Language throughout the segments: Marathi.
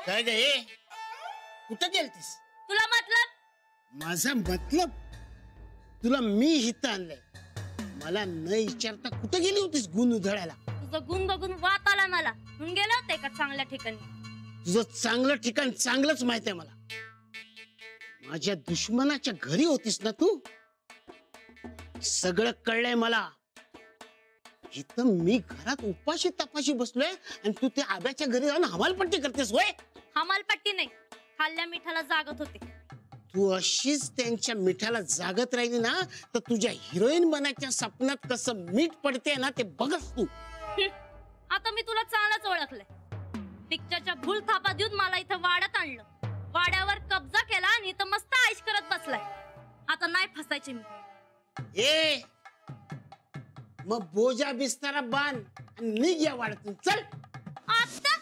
काय गे कुठं गेलतीस? तुला मतलब? माझा मतलब? तुला मी हित आणलंय, मला न विचारता कुठं गेली होतीस गुण उधळायला? तुझं गुण बघून वात आला मला, म्हणून गेले होते का चांगल्या ठिकाणी? तुझं चांगलं ठिकाण चांगलंच माहित आहे मला. माझ्या दुश्मनाच्या घरी होतीस ना तू? सगळं कळलंय मला. इथं मी घरात उपाशी तपाशी बसलोय आणि तू त्या आब्याच्या घरी जाऊन हमालपट्टी करतेस होय? हमालपट्टी नाही, खाल्ल्या मिठाला जागत होते. तू अशीच त्यांच्या मिठाला जागत राहिली ना तर तुझ्या हिरोईन बनायच्या स्वप्नात कसं मीठ पडते ना ते बघच तू. आता मी तुला चांगलंच ओळखलंय. पिक्चरच्या भूल थापा देऊन मला इथं वाड्यात आणलं, वाड्यावर कब्जा केला आणि इथं मस्त आईश करत बसलाय. आता नाही फसायचे मी. ए मग बोजा बिस्तारा बांध आणि निघ या वाड्यातून, चल. आता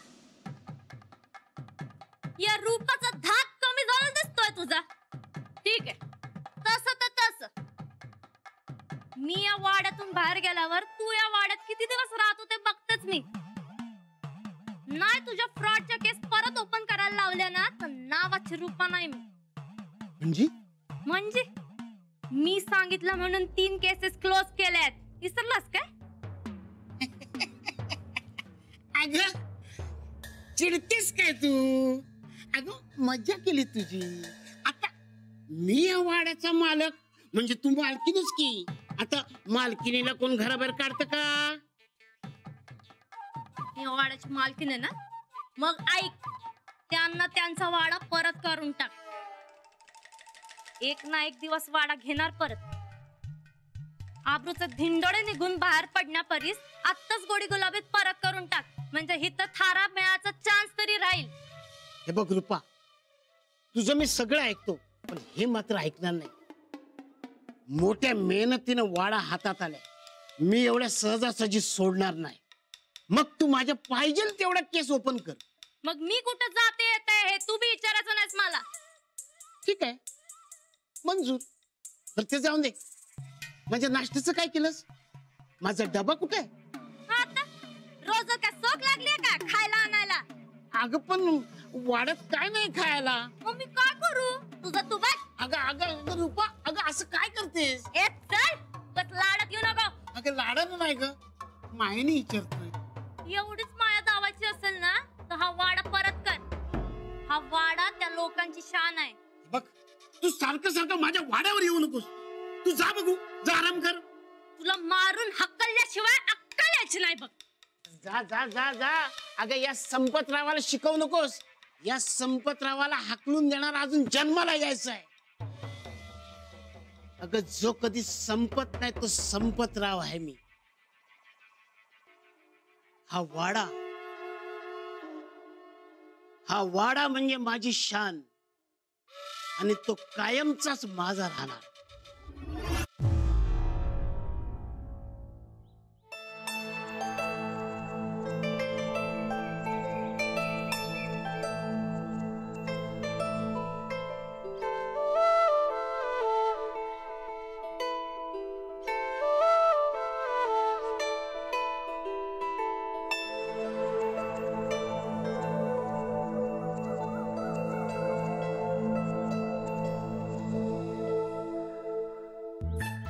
या रूपाचा धाक कमी झाला दिसतोय तुझा. ठीक आहे, तसं तर तसं. मी या वाड्यातून बाहेर गेल्यावर तू या वाड्यात किती दिवस राहतो ते बघतेच मी. नाही तुझ्या फ्रॉडच्या केस परत ओपन करायला लावल्या ना तर नावाची रूपा नाही मी. म्हणजे मी सांगितलं म्हणून 3 केसेस क्लोज केल्यात, विसरलास काय? अगं चिडतेस काय तू? अगं मज्जा केली तुझी. आता मी या वाड्याचा मालक म्हणजे तू मालकीनच की. आता मालकीनीला कोण घराबाहेर काढतं का? या वाड्याची मालकीण आहे ना, मग ऐक, त्यांना त्यांचा वाडा परत करून टाक. एक ना एक दिवस वाडा घेणार परत. आब्रूचे धिंडोळे निघून बाहेर पडण्यापरीस आत्ताच गोडी गुलाबीत परत करून टाक, म्हणजे हिथं थारा मिळायचा चान्स तरी राहील. हे बघ रूपा, तुझं मी सगळं ऐकतो, पण हे मात्र ऐकणार नाही. मोठ्या मेहनतीनं वाडा हातात आलाय, मी एवढ्या सहजासहजी सोडणार नाही. मग तू माझ्या पाहिजे तेवढा केस ओपन कर. मग मी कुठं जाते येते हे तू बी विचारायचं नाहीस मला. ठीक आहे, मंजूर. तर ते जाऊन दे. माझ्या नाश्त्याचं काय केलंस? माझा डबा कुठे आहे? आता रोज काय सोक लागली का खायला आणायला? अगं पण वाड्यात काय नाही खायला. मग मी काय करू? तुझं तू बघ. अगं अगं रूपा, अगं असं काय करतेस? ए चल, बस लाडत येऊ नको. अगं लाडानं नाही ग, मायेने विचारतोय. एवढीच माया दावायची असेल ना तर हा वाडा परत कर. हा वाडा त्या लोकांची शान आहे. बघ, तू सारखं सारखं माझ्या वाड्यावर येऊ नकोस. तू जा बघू, जा आराम कर. तुला मारून हक्कल्याशिवाय अक्कल यायची नाही बघ. जा जा जा जा. अगं या संपतरावाला शिकवू नकोस. या संपतरावाला हाकलून देणार अजून जन्माला यायचं आहे. अगं जो कधी संपत नाही तो संपतराव आहे मी. हा वाडा म्हणजे माझी शान आणि तो कायमचाच माझा राहणार.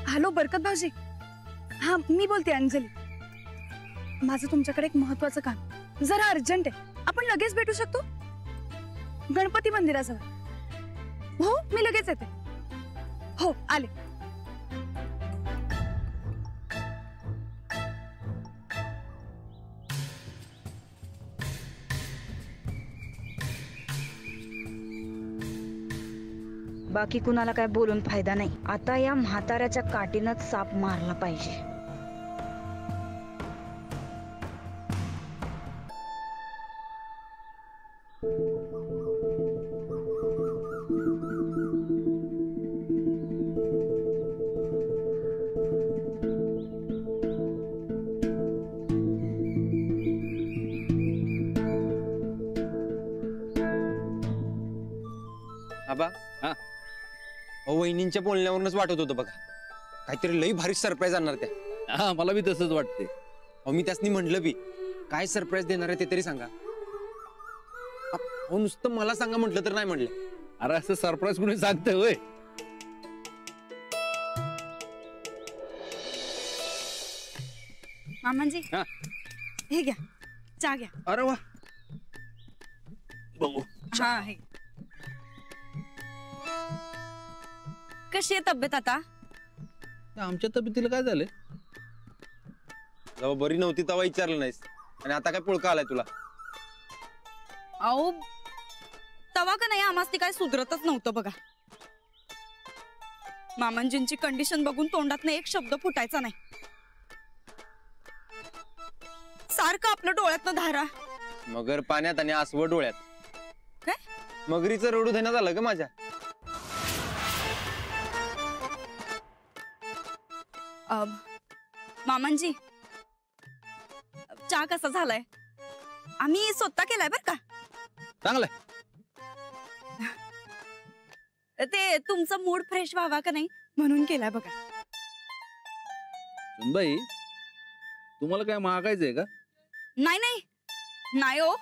हॅलो बरकत भाऊजी, हा मी बोलते अंजली. माझं तुमच्याकडे एक महत्वाचं काम जरा अर्जंट आहे. आपण लगेच भेटू शकतो? गणपती मंदिराजवळ. हो मी लगेच येते. हो आले. बाकी कुणाला काय बोलून फायदा नाही. आता या म्हाताऱ्याच्या काठीनच साप मारला पाहिजे. आबा, हा वहिनींच्या बोलण्यावरूनच वाटत होतं बघा, काहीतरी लई भारी सरप्राईज आणणार त्या. हा मला बी तसंच वाटते. मी त्यासनी म्हटलं बी, काय सरप्राईज देणार आहे ते तरी सांगा. हो नुसतं मला सांगा म्हटलं तर नाही म्हणलं. अरे असं सरप्राईज कोणी सांगतंय होय? मामांजी हा. हे घ्या, चहा घ्या. अरे वा, बघू. हा हे. कशी आहे तब्येत आता? आमच्या तब्येतीला काय झालंय? जेव्हा बरी नव्हती तेव्हा विचारलं नाहीस आणि आता काय पुळका आलाय तुला? अहो तवा का नाही आम्हाला काय सुधरतच नव्हतं बघा. मामांजींची कंडिशन बघून तोंडातनं एक शब्द फुटायचा नाही. सारखं आपलं डोळ्यातनं धारा. मगर पाण्यात आणि आसव डोळ्यात. काय? मगरीचं रडू देण्यात आलं का माझ्या? मामांजी चहा कसा झालाय? आम्ही स्वतः केलाय बर का. चांगलंय. ते तुमचा मूड फ्रेश व्हावा का नाही म्हणून केलाय बघा. सुनबाई, तुम्हाला काय मागायचंय का? नाही नाही नाही हो.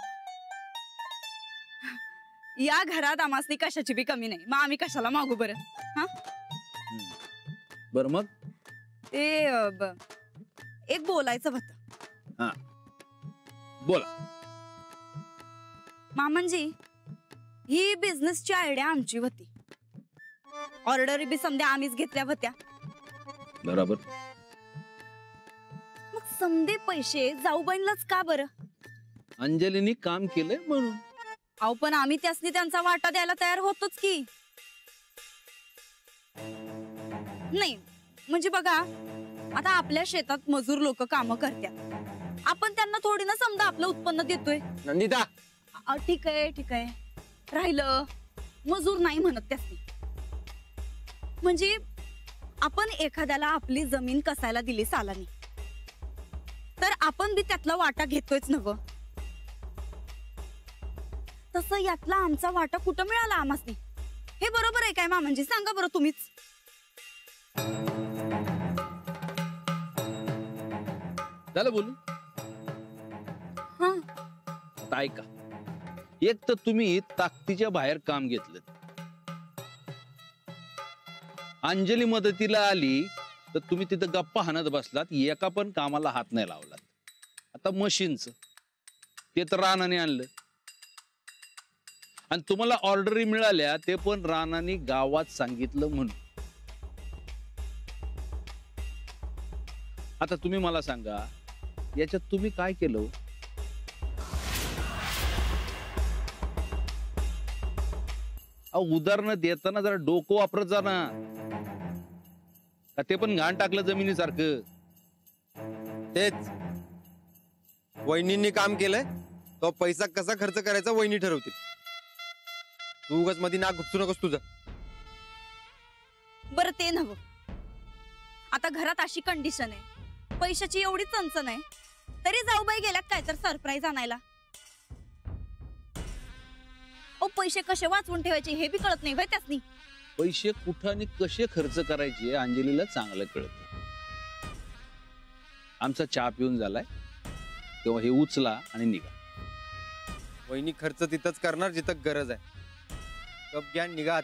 या घरात आम्हासनी कशाची बी कमी नाही, मग आम्ही कशाला मागू बरं. हा बर मग ते एक बोलायचं होतं. हा बोला. मामांजी ही बिझनेसची आयडिया आमची होती. ऑर्डर बी समध्या आम्हीच घेतल्या होत्या. बरोबर. मग समधे पैसे जाऊबाईंनाच का बरं? अंजलीनी काम केलंय म्हणून. अहो पण आम्ही त्यासनी त्यांचा वाटा द्यायला तयार होतोच की. नाही म्हणजे बघा, आता आपल्या शेतात मजूर लोक काम करतात, आपण त्यांना थोडी ना समजा आपलं उत्पन्न देतोय. नंदिता, ठीक आहे ठीक आहे, राहिलं मजूर नाही म्हणत त्यासनी. म्हणजे आपण एखाद्याला आपली जमीन कसायला दिली सालानी, तर आपण बी त्यातला वाटा घेतोयच नव. तसं यातला आमचा वाटा कुठं मिळाला आम्हासनी? हे बरोबर आहे काय मामांजी? सांगा बरं तुम्हीच. झालं बोलू. हा आता ऐका, एक तर तुम्ही ताकदीच्या बाहेर काम घेतलं. अंजली मदतीला आली तर तुम्ही तिथं गप्पा हाणत बसलात, एका पण कामाला हात नाही लावलात. आता मशीनचं ते तर रानाने आणलं आणि तुम्हाला ऑर्डरी मिळाल्या ते पण रानाने गावात सांगितलं म्हणून. आता तुम्ही मला सांगा, याच्यात तुम्ही काय केलं? उदाहरण देताना जरा डोकं वापरत जा ना. का ते पण घाण टाकलं जमिनीसारखं? तेच वहिनींनी काम केलंय, तो पैसा कसा खर्च करायचा वहिनी ठरवतील. तू उगाच मध्ये नाक घुसू नकोस तुझं. बरं ते नव्ह, आता घरात अशी कंडिशन आहे, पैशाची एवढी चणचण आहे, तरी जाऊबाई गेल्या काय तर सरप्राईज आणायला. ओ पैसे कसे वाचवून ठेवायचे हे बी कळत नाही भाई त्यासनी. पैसे कुठं आणि कसे खर्च करायचे अंजलीला चांगलं कळतं. आमचा चहा पिऊन झालाय तेव्हा हे उचला आणि निघा. वहिनी खर्च तिथंच करणार जिथं गरज आहे. कप घ्या निघात.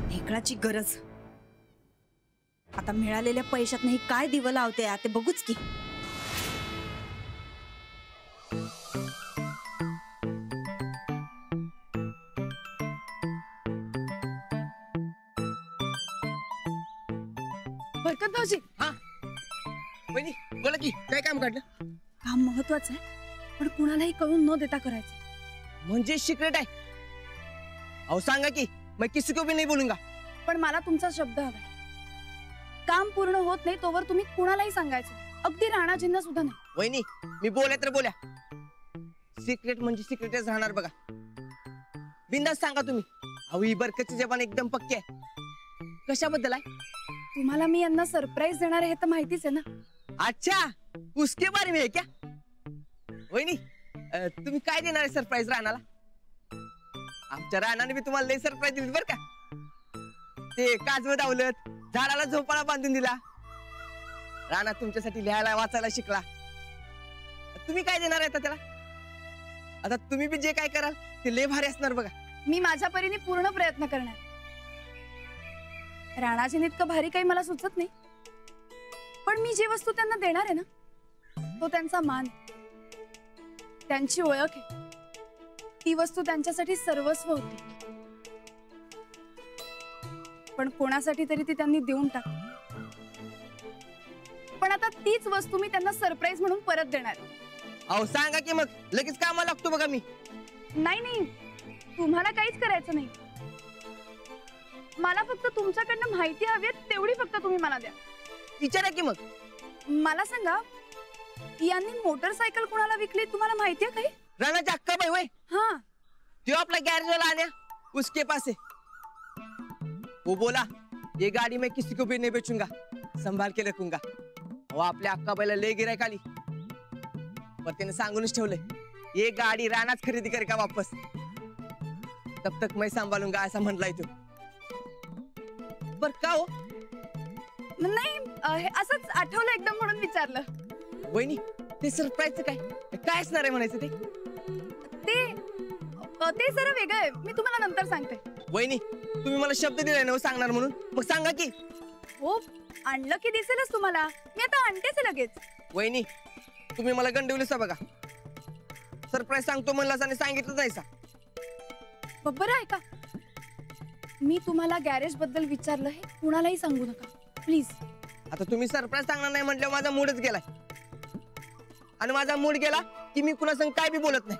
ढेकळाची गरज. आता मिळालेल्या पैशात नाही काय दिवं लावते ते बघूच की. बरकत भाऊजी. हा वहिनी बोला की, काय काम काढलं? काम महत्वाचं आहे, पण कुणालाही कळून न देता करायचं. म्हणजे सिक्रेट आहे? अहो सांगा की, मैं किसी को भी नहीं बोलूंगा. पण मला तुमचा शब्द हवाय. काम पूर्ण होत नाही तोवर तुम्ही कुणालाही सांगायचं, अगदी राणाजींना सुद्धा नाही. वहिनी मी बोल्या तर बोल्या, सिक्रेट म्हणजे सिक्रेटच राहणार बघा. बिंदास सांगा तुम्ही. अहो ही बरकतची जबान एकदम पक्की आहे. कशाबद्दल आहे? तुम्हाला मी यांना सरप्राईज देणार आहे हे तर माहितीच आहे ना. अच्छा, उसके बारे में है क्या? वहिनी तुम्ही काय देणार आहे सरप्राईज राहणाला? आमच्या रानाने बी तुम्हाला लय सरप्राईज दिली बर का. ते काजव दावलत, झाडाला झोपाळा बांधून दिला, रानात तुमच्यासाठी लिहायला वाचायला शिकला. तुम्ही काय देणार आहे आता त्याला? आता तुम्ही बी जे काय कराल ते लय भारी असणार बघा. मी माझ्या परीने पूर्ण प्रयत्न करणार. राणाजीने इतकं भारी काही मला सुचत नाही, पण मी जी वस्तू त्यांना देणार आहे ना तो त्यांचा मान आहे, त्यांची ओळख आहे. ती वस्तू त्यांच्यासाठी सर्वस्व होती, पण कोणासाठी तरी ती त्यांनी देऊन टाकली. पण आता तीच वस्तू मी त्यांना सरप्राईज म्हणून परत देणार आहे. अहो सांगा की मग, लगेच कामाला लागतो बघा मी. नाही नाही, तुम्हाला काहीच करायचं नाही. मला फक्त तुमच्याकडनं माहिती हवी आहे, तेवढी फक्त तुम्ही मला द्या. विचारा की मग. मला सांगा, यांनी मोटरसायकल कोणाला विकली तुम्हाला माहितीये काही? राणाची अक्काबाई वय, हा, त्यो आपला गैरेज वाला आने उसके पास है. वो बोला ये गाड़ी मैं किसी को भी नहीं बेचूंगा, संभाल के रखूंगा. वो आपल्या अक्काबाईला लय गिरायक आली, पण त्याने सांगूनच ठेवलंय ये गाडी रानाच खरेदी करे का वापस, तब तक मैं सांभाळूंगा असा म्हणलाय तो. बर का हो? नाही हे असंच आठवलं एकदम म्हणून विचारलं. वहिनी ते सरप्राईजचं काय काय असणार आहे म्हणायचं ते? ते जरा वेगळं आहे, मी तुम्हाला नंतर सांगते. वहिनी तुम्ही मला शब्द दिलाय ना सांगणार म्हणून, मग सांगा की. हो, आणलं की दिसेलच तुम्हाला. मी आता आणतेच लगेच. वहिनी तुम्ही मला गंडवलीसा बघा. सरप्राईज सांगतो म्हणलास आणि सांगितलं नाही सा. बरं आहे का, मी तुम्हाला गॅरेज बद्दल विचारलं हे कुणालाही सांगू नका प्लीज. आता तुम्ही सरप्राईज सांगणार नाही म्हटल्यावर माझा मूडच गेलाय, आणि माझा मूड गेला की मी कुणा संग काय बी बोलत नाही.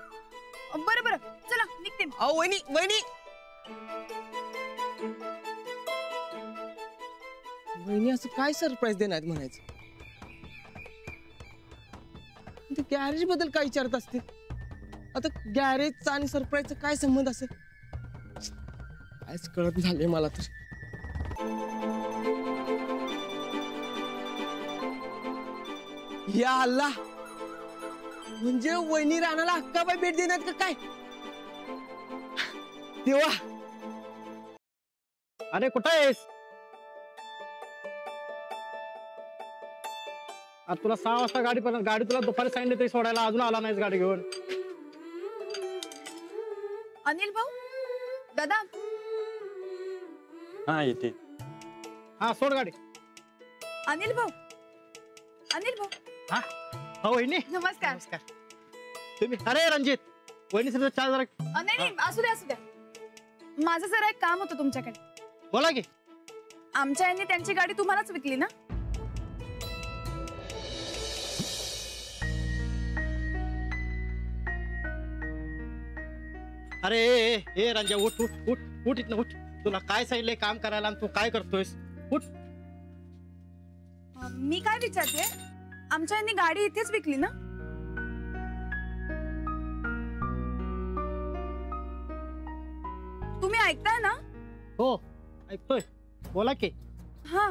बरं बरं, चला निघते. अहो वहिनी वहिनी वहिनी असं काय सरप्राईज देणार म्हणायचं? गॅरेज बद्दल काय विचारत असते? आता गॅरेजचा आणि सरप्राईजचा काय संबंध असेल? कायच कळत झाले मला तर. या अल्लाह, म्हणजे वहिनी राणाला अक्काबाई भेट देणार का काय? देवा, अरे कुठं आहेस? आता तुला 6 वाजता गाडी तुला दुपारी सांगितली तरी सोडायला अजून आला नाहीस गाडी घेऊन. अनिल भाऊ, दादा. हा येते. हा सोड गाडी. अनिल भाऊ, अनिल भाऊ. हा हो वहिनी, नमस्कार. नमस्कार. तुम्ही? अरे रणजित, वहिनी सर चहा जरा. नाही नाही, असू द्या असू द्या. माझं जरा एक काम होतं तुमच्याकडे. बोला की. आमच्या यांनी त्यांची गाडी तुम्हालाच विकली ना? अरे ए रंजा, उठ उठ उठ उठ इथनं उठ. तुला काय सांगितलंय काम करायला आणि तू काय करतोयस? उठ. मी काय विचारते, आमच्या यांनी गाडी इथेच विकली ना? तुम्ही ऐकताय ना? हो ऐकतोय, बोला की. हा,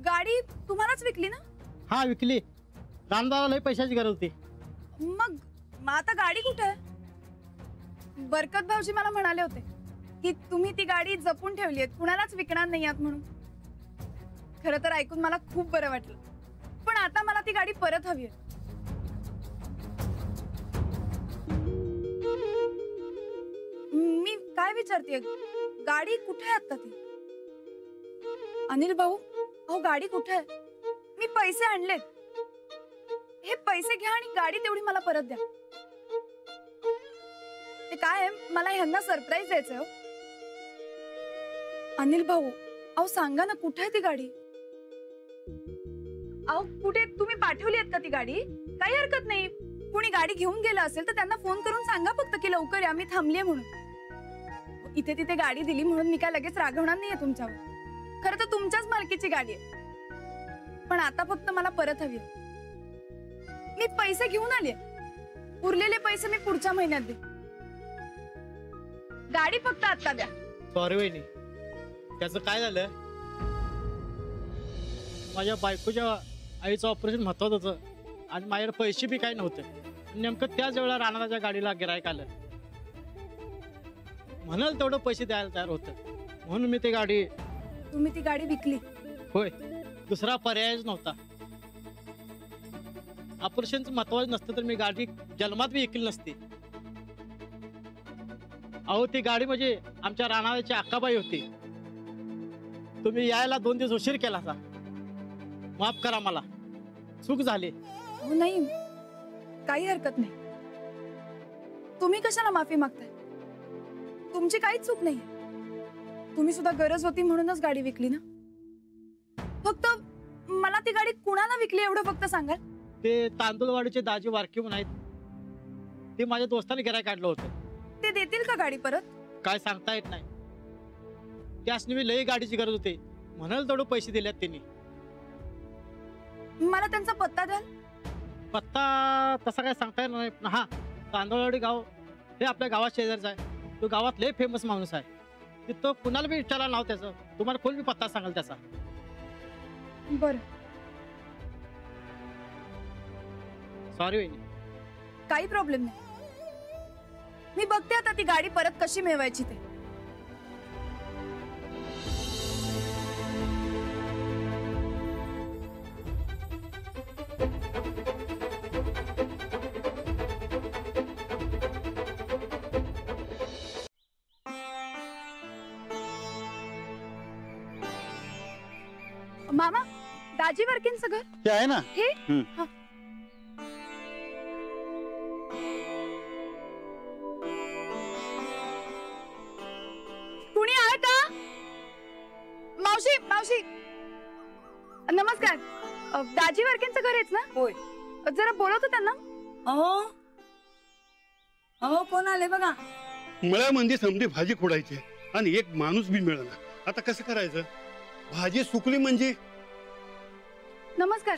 गाडी तुम्हालाच विकली ना? हा विकली. रामदाला लय पैशाची गरज होती. मग आता गाडी कुठे आहे? बरकत भाऊजी मला म्हणाले होते की तुम्ही ती गाडी जपून ठेवली आहे, कुणालाच विकणार नाही आहात म्हणून. खरं तर ऐकून मला खूप बरं वाटलं, पण आता मला ती गाडी परत हवी आहे. मी काय विचारते, गाडी कुठे आहे आता ती? अनिल भाऊ, अहो गाडी कुठे आहे? मी पैसे आणलेत, हे पैसे घ्या आणि गाडी तेवढी मला परत द्या. ते काय आहे, मला ह्यांना सरप्राईज द्यायचंय हो. अनिल भाऊ, अहो सांगा ना, कुठे आहे ती गाडी? अहो कुठे, तुम्ही पाठवली आहेत का ती गाडी? काही हरकत नाही, कोणी गाडी घेऊन गेलं असेल तर त्यांना फोन करून सांगा फक्त की लवकर या, मी थांबलीये म्हणून. इथे तिथे गाडी दिली म्हणून मी काय लगेच रागवणार नाहीये तुमच्यावर. खरं तर तुमच्याच मालकीची गाडी आहे, पण आता फक्त मला परत हवी. मी पैसे घेऊन आले, उरलेले पैसे मी पुढच्या महिन्यात दे. गाडी फक्त आता द्या. सॉरी वहिनी, त्याचं काय झालं, माझ्या बायकोच्या आईचं ऑपरेशन महत्वाचं होतं आणि माझ्याकडे पैसे बी काही नव्हते. नेमकं त्याच वेळेला राणाच्या गाडीला गिरायक आलं. म्हणाल तेवढं पैसे द्यायला तयार होतं, म्हणून मी ती गाडी. तुम्ही ती गाडी विकली? होय, दुसरा पर्यायच नव्हता. ऑपरेशनचं महत्वाचं नसतं तर मी गाडी जन्मात बी विकली नसती. अहो ती गाडी म्हणजे आमच्या राणाची अक्काबाई होती. तुम्ही यायला 2 दिवस उशीर केला असा. माफ करा, मला चूक झाली. हो नाही, काही हरकत नाही. तुम्ही कशाला माफी मागताय? तुमची काहीच चूक नाही. तुम्ही सुद्धा गरज होती म्हणूनच गाडी विकली ना. फक्त मला ती गाडी कुणाला विकली एवढं फक्त सांगाल? ते तांदूळवाडीचे दाजी वारकी म्हणून आहेत, ते माझ्या दोस्ताने गिऱ्हाईक काढलं होतं. ते देतील का गाडी परत? काय सांगता येत नाही. त्यासनी मी लई गाडीची गरज होती, म्हणाल तेवढं पैसे दिल्यात त्यांनी. मला त्यांचा पत्ता द्याल? पत्ता तसा काय सांगता येणार नाही. हा, तांदूळवाडी गाव हे आपल्या गावात शेजारचं आहे. तो गावात लय फेमस माणूस आहे. तिथं कुणाला बी विचारा नाव त्याचं, तुम्हाला कोण बी पत्ता सांगाल त्याचा. बरं, सॉरी वहिनी. काही प्रॉब्लेम नाही. मी बघते आता ती गाडी परत कशी मिळवायची ते. मामा, दाजी वर्किंगचं घर ते आहे ना. हे? हा. कुणी आहे का? मावशी, मावशी नमस्कार. दाजी वर्किंगचं घर आहेच ना? होय. जरा बोलवतो त्यांना. अहो अहो, कोण आले बघा. मळ्यामध्ये समधी भाजी खोडायची आणि एक माणूस बी मिळाला. आता कसं करायचं? भाजी सुकली म्हणजे. नमस्कार.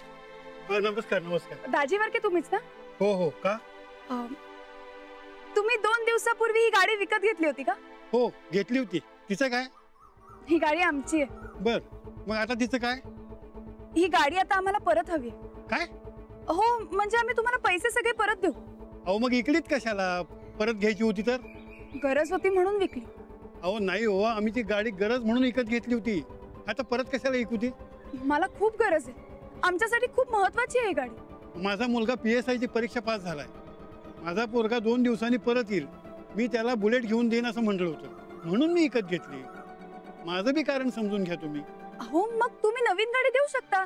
नमस्कार नमस्कार. दाजी वर्के तुम्हीच ना? हो हो. का? तुम्ही 2 दिवसापूर्वी ही गाडी विकत घेतली होती का? हो, घेतली होती. तिचं काय? ही गाडी आमची आहे. बर, मग आता तिचं काय? ही गाडी आता आम्हाला परत हवी. काय? हो, म्हणजे आम्ही तुम्हाला पैसे सगळे परत देऊ. अहो मग इकडीच कशाला? परत घ्यायची होती तर? गरज होती म्हणून विकली. अहो नाही हो, आम्ही ती गाडी गरज म्हणून विकत घेतली होती. आता परत कशाला विकू ती? मला खूप गरज आहे. आमच्यासाठी खूप महत्वाची आहे ही गाडी. माझा मुलगा PSI ची परीक्षा पास झालाय. माझा पोरगा 2 दिवसांनी परत येईल. मी त्याला बुलेट घेऊन देईन असं म्हटलं होतं, म्हणून मी विकत घेतली. माझं बी कारण समजून घ्या तुम्ही. हो, मग तुम्ही नवीन गाडी देऊ शकता.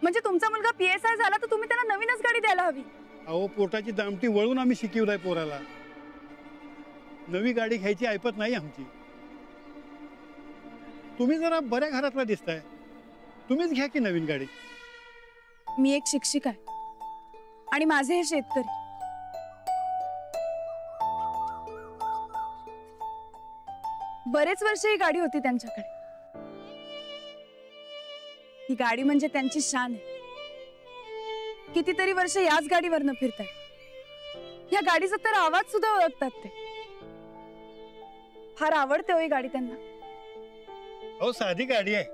म्हणजे तुमचा मुलगा PSI झाला तर तुम्ही त्याला नवीनच गाडी द्यायला हवी. अहो पोटाची दामटी वळून आम्ही शिकवलाय पोराला. नवी गाडी घ्यायची ऐपत नाही आमची. तुम्ही जरा बऱ्या घरातला दिसताय, तुम्हीच घ्या की नवीन गाडी. मी एक शिक्षिका आहे आणि माझे हे शेतकरी. बरेच वर्ष ही गाडी होती त्यांच्याकडे. ही गाडी म्हणजे त्यांची शान आहे. कितीतरी वर्ष याच गाडीवरनं फिरतात. या गाडीचा तर आवाज सुद्धा ओळखतात ते. फार आवडते हो ही गाडी त्यांना. अहो साधी गाडी आहे,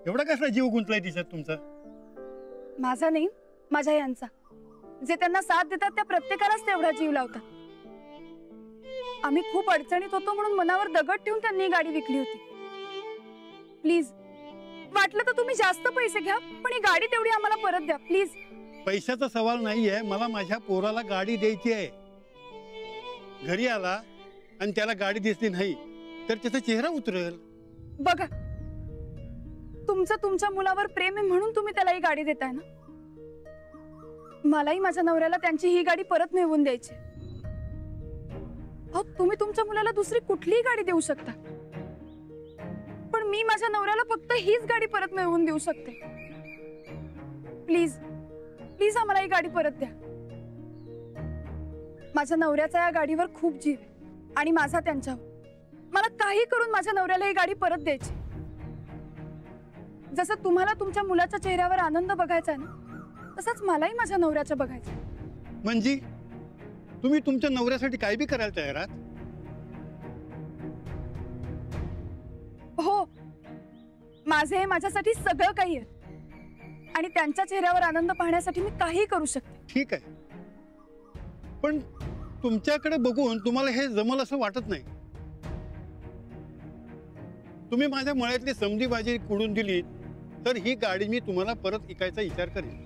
एवढा कसला जीव गुंतलाय तिच्यात तुमचा? माझा नाही, माझ्या यांचा. जे त्यांना साथ देतात त्या प्रत्येकालाच तेवढा जीव लावतात. आम्ही खूप अडचणीत होतो म्हणून मनावर दगड ठेवून त्यांनी ही गाडी विकली होती. प्लीज, वाटलं तर तुम्ही जास्त पैसे घ्या, पण ही गाडी तेवढी आम्हाला परत द्या प्लीज. पैशाचा सवाल नाहीये, मला माझ्या पोराला गाडी द्यायची आहे. घरी आला आणि त्याला गाडी दिसली नाही तर त्याचा चेहरा उतरेल. बघा, तुमचं तुमच्या मुलावर प्रेम आहे म्हणून तुम्ही त्याला ही गाडी देताय ना. मलाही माझ्या नवऱ्याला त्यांची ही गाडी परत मिळवून द्यायची. तुम्ही तुमच्या मुलाला दुसरी कुठलीही गाडी देऊ शकता, पण मी माझ्या नवऱ्याला फक्त हीच गाडी परत मिळवून देऊ शकते. प्लीज प्लीज आम्हाला ही गाडी परत द्या. माझ्या नवऱ्याचा या गाडीवर खूप जीव आहे आणि माझा त्यांच्यावर. मला काही करून माझ्या नवऱ्याला ही गाडी परत द्यायची. जसं तुम्हाला तुमच्या मुलाच्या चेहऱ्यावर आनंद बघायचा आहे ना, तसंच मलाही माझ्या नवऱ्याच्या बघायचं. म्हणजे तुम्ही तुमच्या नवऱ्यासाठी काय बी करायला तयार आहात? हो, माझे हे माझ्यासाठी सगळं काही आहे आणि त्यांच्या चेहऱ्यावर आनंद पाहण्यासाठी मी काही करू शकते. ठीक आहे, पण तुमच्याकडे बघून तुम्हाला हे जमल असं वाटत नाही. तुम्ही माझ्या मळ्यातली समधी भाजी कुडून दिली तर ही गाडी मी तुम्हाला परत विकायचा विचार करेन.